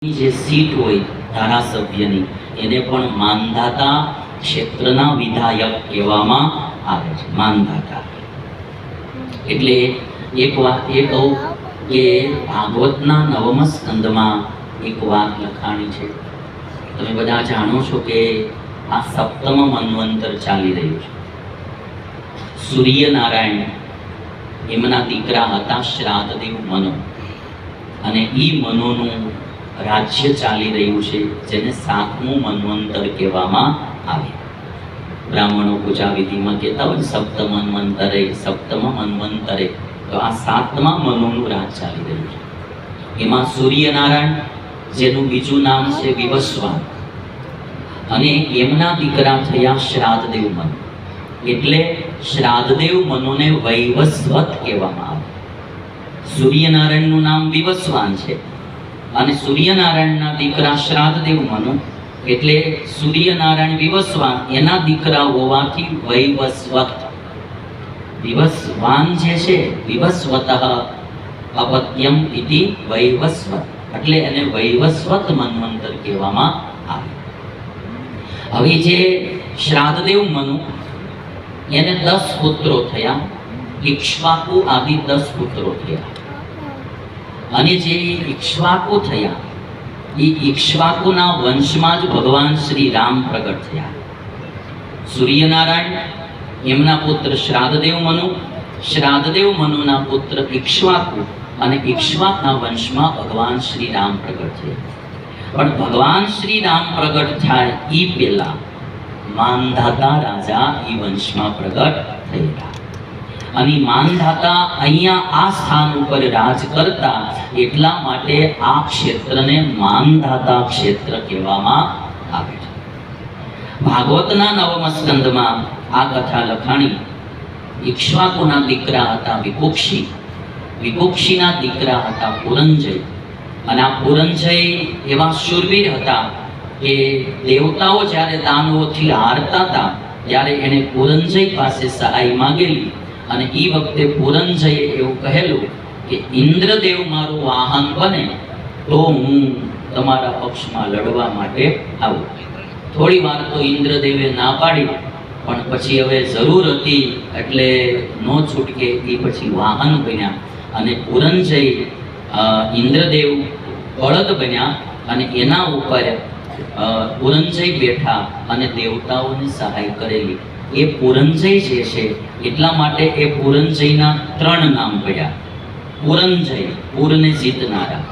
જે સીટ હોય ધારાસભ્યની એને પણ માનધાતા ક્ષેત્રના વિધાયક કહેવામાં આવે છે. માનધાતા એટલે એક વાત એ કહું કે ભાગવતના 9મ સ્કંદમાં એક વાત લખાણી છે. તમે બધા જાણો છો કે આ 7મ મન્વંતર ચાલી રહ્યું છે. સૂર્યનારાયણ એમના દીકરા હતા શ્રાદ્ધદેવ મનુ, અને એ મનુનું રાજ્ય ચાલી રહ્યું છે, જેને 7મું મન્વંતર કહેવામાં આવે. બ્રાહ્મણો પૂજા વિધિમાં કહેતા હોય સપ્તમ મન્વંતરે, તો આ 7મા મનુનું રાજ ચાલી રહ્યું છે. એમાં સૂર્યનારાયણ, જેનું બીજું નામ છે વિવસ્વાન, અને એમના દીકરા થયા શ્રાદ્ધદેવ મનુ. એટલે શ્રાદ્ધદેવ મનુને વૈવસ્વત કહેવામાં આવે. સૂર્યનારાયણનું નામ વિવસ્વાન છે અને સૂર્યનારાયણના દીકરા શ્રાદ્ધદેવ મનુ, એટલે સૂર્યનારાયણ વિવસ્વાન એના દીકરા હોવાથી વૈવસ્વત. વિવસ્વાન જે છે વિવસ્વતઃ અપત્યમ ઇતિ વૈવસ્વત, એટલે એને વૈવસ્વત મન્વંતર કહેવામાં આવે. હવે જે શ્રાદ્ધદેવ મનુ એને 10 પુત્રો થયા. ઇક્ષ્વાકુ આદિ 10 પુત્રો થયા. અને જે ઇક્ષ્વાકુ થયા એ ઇક્ષ્વાકુના વંશમાં જ ભગવાન શ્રી રામ પ્રગટ થયા. સૂર્યનારાયણ એમના પુત્ર શ્રાદ્ધદેવ મનુ, શ્રાદ્ધદેવ મનુના પુત્ર ઇક્ષ્વાકુ, અને ઇક્ષ્વાકના વંશમાં ભગવાન શ્રી રામ પ્રગટ થયા. પણ ભગવાન શ્રી રામ પ્રગટ થાય એ પહેલા માનધાતા રાજા એ વંશમાં પ્રગટ થયેલા. અને માનધાતા અહીંયા આ સ્થાન ઉપર રાજ કરતા, એટલા માટે આ ક્ષેત્રને માનધાતા ક્ષેત્ર કહેવામાં આવે છે. ભાગવતના 9મ સ્કંદમાં આ કથા લખાણી. ઇક્ષ્વાકુના દીકરા હતા વિકુક્ષી, વિકુક્ષીના દીકરા હતા પુરંજય, અને આ પુરંજય એવા શૂરવીર હતા કે દેવતાઓ જ્યારે દાનવોથી હારતા હતા ત્યારે એને પુરંજય પાસે સહાય માંગેલી. અને એ વખતે પુરંજયે એવું કહેલું કે ઇન્દ્રદેવ મારું વાહન બને તો હું તમારા પક્ષમાં લડવા માટે આવું. થોડી વાર તો ઇન્દ્રદેવે ના પાડી, પણ પછી હવે જરૂર હતી એટલે નો છૂટકે એ પછી વાહન બન્યા. અને પુરંજય ઇન્દ્રદેવ બળદ બન્યા, અને એના ઉપર પુરંજય બેઠા અને દેવતાઓની સહાય કરેલી. એ પુરંજય જે છે એટલા માટે એ પુરંજયના 3 નામ પડ્યા. પુરંજય, પૂરને જીતનારા.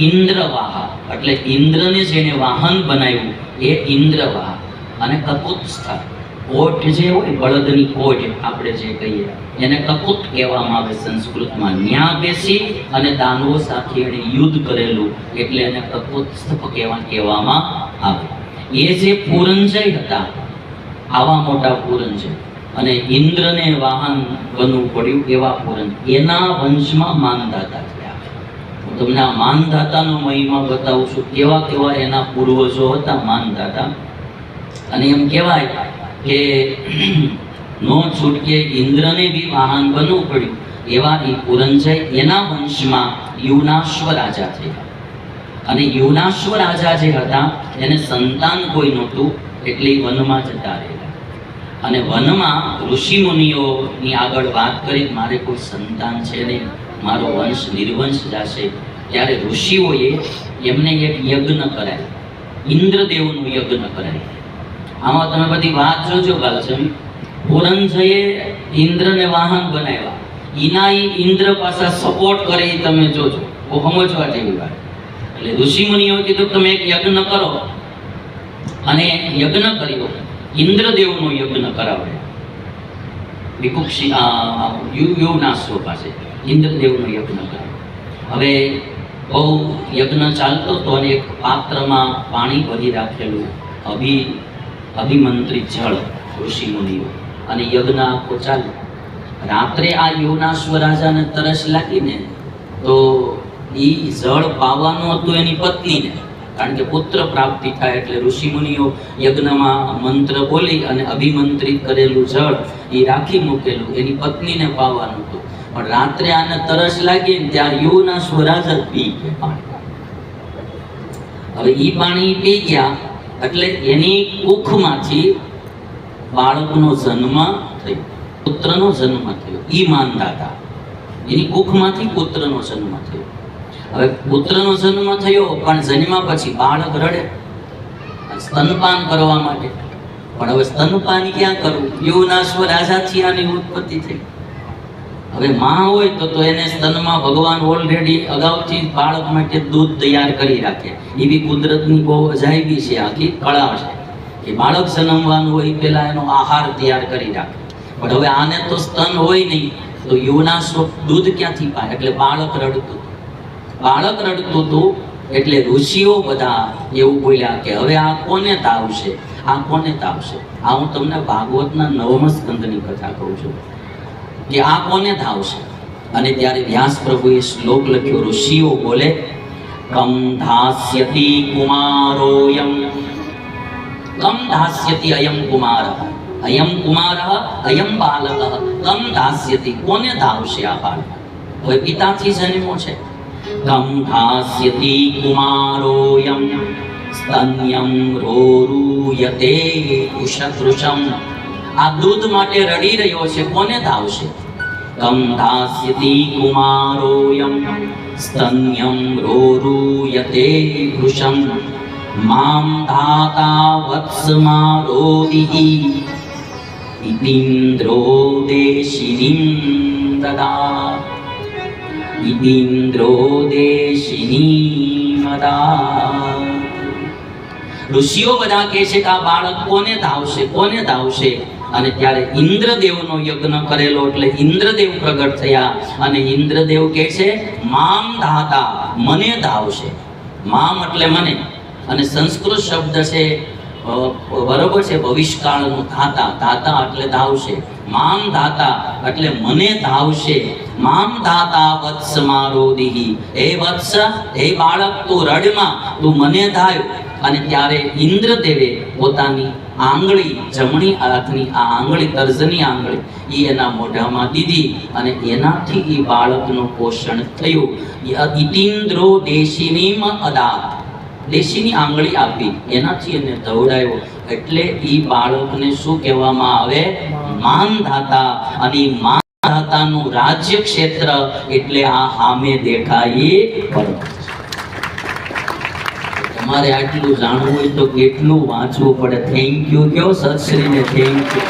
ઇન્દ્રવાહ, એટલે ઇન્દ્રને જેને વાહન બનાવ્યું એ ઇન્દ્રવાહ. અને કકુત્સ્થ, કોટ જે હોય બળદની કોટ આપણે જે કહીએ એને કકુત કહેવામાં આવે સંસ્કૃતમાં. ન્યા બેસી અને દાનવો સાથે એને યુદ્ધ કરેલું, એટલે એને કકુત્સ્થ કહેવામાં આવે. એ જે પુરંજય હતા, આવા મોટા પુરંજય, અને ઇન્દ્રને વાહન બનવું પડ્યું એવા પુરંજય, એના વંશમાં માનધાતા થયા. હું તમને આ માનધાતાનો મહિમા બતાવું છું, કેવા કેવા એના પૂર્વજો હતા માનધાતા. અને એમ કહેવાય કે નો છૂટકે ઇન્દ્રને બી વાહન બનવું પડ્યું એવા એ પુરંજય, એના વંશમાં યુનાશ્વ રાજા થયા. અને યુનાશ્વ રાજા જે હતા એને સંતાન કોઈ નહોતું, એટલે વનમાં જતા રહેલા. અને વનમાં ઋષિ મુનિઓની આગળ વાત કરી, મારે કોઈ સંતાન છે નહીં, મારો વંશ નિર્વંશ જશે. ત્યારે ઋષિઓએ એમને એક યજ્ઞ કરાય, ઇન્દ્રદેવનું યજ્ઞ કરાય. આમાં તમે બધી વાત જોજો બાલસમી. પુરંજયે ઇન્દ્રને વાહન બનાવ્યા, એના ઇન્દ્ર પાછા સપોર્ટ કરે એ તમે જોજો, બહુ સમજવા જેવી વાત. એટલે ઋષિ મુનિઓએ કીધું તમે એક યજ્ઞ કરો, અને યજ્ઞ કર્યો, ઇન્દ્રદેવનો યજ્ઞ કરાવડે. વિકુક્ષી યુનાશ્વ પાસે ઇન્દ્રદેવનો યજ્ઞ કરાવે. હવે બહુ યજ્ઞ ચાલતો હતો, અને એક પાત્રમાં પાણી ભરી રાખેલું, અભિમંત્રિત જળ ઋષિ મુનિઓ, અને યજ્ઞ આખો ચાલે. રાત્રે આ યુનાશ્વ રાજાને તરસ લાગીને તો એ જળ પાવાનું હતું એની પત્નીને, કારણ કે પુત્ર પ્રાપ્તિ થાય એટલે ઋષિ મુનિઓ યજ્ઞમાં મંત્ર બોલી અને અભિમંત્રિત કરેલું જળ એ રાખી મૂકેલું એની પત્નીને પાવાનું હતું. પણ રાત્રે આને તરસ લાગી ને ત્યાં યુનાશ્વ રાજા પી ગયા પાણી. હવે ઈ પાણી પી ગયા એટલે એની કુખમાંથી બાળકનો જન્મ થયો, પુત્રનો જન્મ થયો. ઈ માનદાતા, એની કુખમાંથી પુત્રનો જન્મ થયો. હવે પુત્રનો જન્મ થયો પણ જન્મ્યા પછી બાળક રડે સ્તનપાન કરવા માટે. પણ હવે સ્તનપાન ક્યાં કરવું? યુવનાશ્વ રાજાથી આની ઉત્પત્તિ થઈ. હવે માં હોય તો એને સ્તનમાં ભગવાન ઓલરેડી અગાઉથી બાળક માટે દૂધ તૈયાર કરી રાખે. એવી કુદરતની બહુ અજાયબી છે, આખી કળા છે કે બાળક જન્મવાનું હોય પહેલા એનો આહાર તૈયાર કરી રાખે. પણ હવે આને તો સ્તન હોય નહીં તો યુવનાશ્વ દૂધ ક્યાંથી પાય? એટલે બાળક રડતું હતું. એટલે ઋષિઓ બધા એવું બોલ્યા કે હવે આ કોને તાવશે, આ કોને તાવશે. આ હું તમને ભાગવતના 9મ સ્કંદની કથા કહું છું કે આ કોને ધાવશે. અને ત્યારે વ્યાસ પ્રભુએ શ્લોક લખ્યો. ઋષિઓ બોલે કમ ધાસ્યતિ કુમારોયમ, કમ ધાસ્યતિ અયમ કુમારઃ, અયમ કુમારઃ અયમ બાલકઃ કમ ધાસ્યતિ. કોને ધાવશે આ બાળક? હવે પિતાથી જન્મ્યો છે. કમ ધાસ્યતિ કુમારોયમ સ્તન્યમ રોરુયતે કુશકૃશમ. આ દૂધ માટે રડી રહ્યો છે, કોને ધાવશે? કમ ધાસ્યતિ કુમારોયમ સ્તન્યમ રોરુયતે કૃશમ મામ ધાતા વત્સમારોદિ ઇતિન્દ્રો દેશિનીમ દદા, ઇતિન્દ્રો દેશિનીમ દદા. ઋષિઓ બધા કહે છે કે આ બાળક કોને ધાવશે, કોને ધાવશે. અને ત્યારે ઇન્દ્રદેવનો યજ્ઞ કરેલો એટલે ઇન્દ્રદેવ પ્રગટ થયા અને ઇન્દ્રદેવ કહે છે મામ ધાતા, મને ધાવશે. મામ એટલે મને, અને સંસ્કૃત શબ્દ છે બરોબર છે ભવિષ્યકાળનું ધાતા, ધાતા એટલે ધાવશે. મામ ધાતા એટલે મને ધાવશે. મામ ધાતા વત્સ મારોદિહિ, હે વત્સ, હે બાળક તું રડમાં, તું મને ધાવ. અને ત્યારે ઇન્દ્રદેવે પોતાની આંગળી, જમણી હાથની આ આંગળી, તર્જની આંગળી, એ એના મોઢામાં દીધી અને એનાથી એ બાળકનું પોષણ થયું. ઇતિન્દ્રો દેશિનીમ અદા, દેશીની આંગળી આપી, એનાથી એને ધવડાયો. એટલે એ બાળકને શું કહેવામાં આવે? માનધાતા. અને માનધાતાનું રાજ્ય ક્ષેત્ર એટલે આ સામે દેખાય પર્વત. તમારે આટલું જાણવું હોય તો કેટલું વાંચવું પડે. થેન્ક યુ કયો સત્શ્રીને, થેન્ક યુ.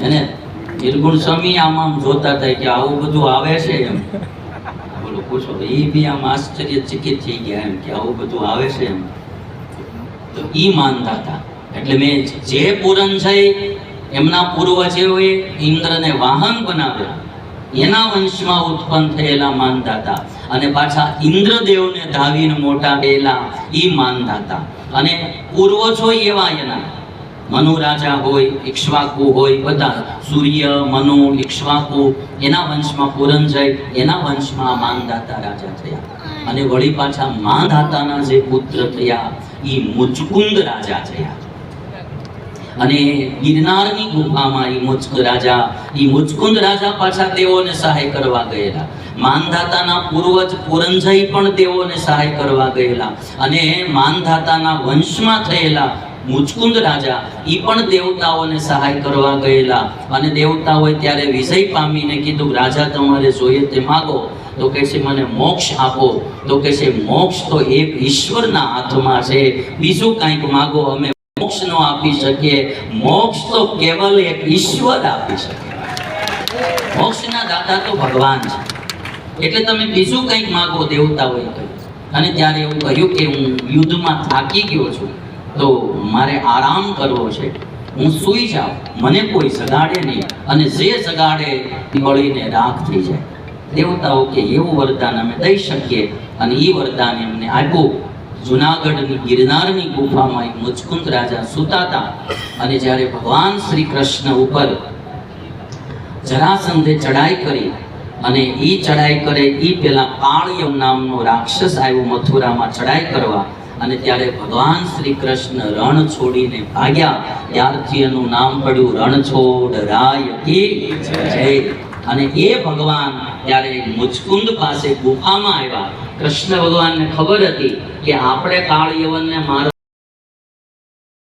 એને નિર્ગુણ સ્વામી આમ જોતા હતા કે આવું બધું આવે છે એમ. બોલો પૂછો, એ બી આમ આશ્ચર્યચકિત થઈ ગયા એમ કે આવું બધું આવે છે એમ. તો ઈ માનતા હતા. એટલે મેં જે પુરન છે એમના પૂર્વજોએ ઇન્દ્રને વાહન બનાવ્યા, એના વંશમાં ઉત્પન્ન થયેલા માનદાતા. અને પાછા ઇન્દ્રદેવને ધાવીને મોટા થયેલા ઈ માનદાતા. અને પૂર્વજો એવા એના મનુ રાજા હોય, ઇક્ષ્વાકુ હોય, બધા સૂર્ય, મનુ, ઇક્ષ્વાકુ, એના વંશમાં પુરંજય, એના વંશમાં માનદાતા રાજા થયા. અને વળી પાછા માનદાતાના જે પુત્ર થયા ઈ મુચકુંદ રાજા થયા. અને ગિરનારની ગુફામાં ઈ મુચકુંદ રાજા પાછા દેવોને સહાય કરવા ગયેલા. માનધાતાના પૂર્વજ પુરંજય પણ દેવોને સહાય કરવા ગયેલા. અને માનધાતાના વંશમાં થયેલા મુચકુંદ રાજા ઈ પણ દેવતાઓને સહાય કરવા ગયેલા. અને દેવતાઓએ ત્યારે વિજય પામીને કીધું રાજા તમારે જોઈએ તે માગો. તો કહે છે મને મોક્ષ આપો. તો કહે છે મોક્ષ તો એક ઈશ્વરના હાથમાં છે, બીજું કંઈક માગો અમે મોક્ષ નો આપી શકીએ. મોક્ષ તો કેવલ એક ઈશ્વર આપી શકે. મોક્ષના દાતા તો ભગવાન છે, એટલે તમે બીજું કંઈક માગો, દેવતાઓએ કહ્યું. અને ત્યારે એવું કહ્યું કે હું યુદ્ધમાં થાકી ગયો છું, તો મારે આરામ કરવો છે, હું સૂઈ જાઉં, મને કોઈ જગાડે નહીં, અને જે જગાડે બળીને રાખ થઈ જાય. દેવતાઓ કે એવું વરદાન અમે દઈ શકીએ. અને એ વરદાન એમને આપ્યું. જુનાગઢની ગિરનારની ગુફામાં મુચકુંદ રાજા સૂતા હતા. અને જ્યારે ભગવાન શ્રી કૃષ્ણ ઉપર જરાસંધે ચડાઈ કરી, અને એ ચડાઈ કરે એ પેલા કાળયમ નામનો રાક્ષસ આવ્યો મથુરામાં ચડાઈ કરવા. અને ત્યારે ભગવાન શ્રી કૃષ્ણ રણ છોડીને ભાગ્યા. ત્યારથી એનું નામ પડ્યું રણછોડ રાય કી જય. અને એ ભગવાન ત્યારે મુચકુંદ પાસે ગુફામાં આવ્યા. કૃષ્ણ ભગવાનને ખબર હતી કે આપણે કાળ યવનને માર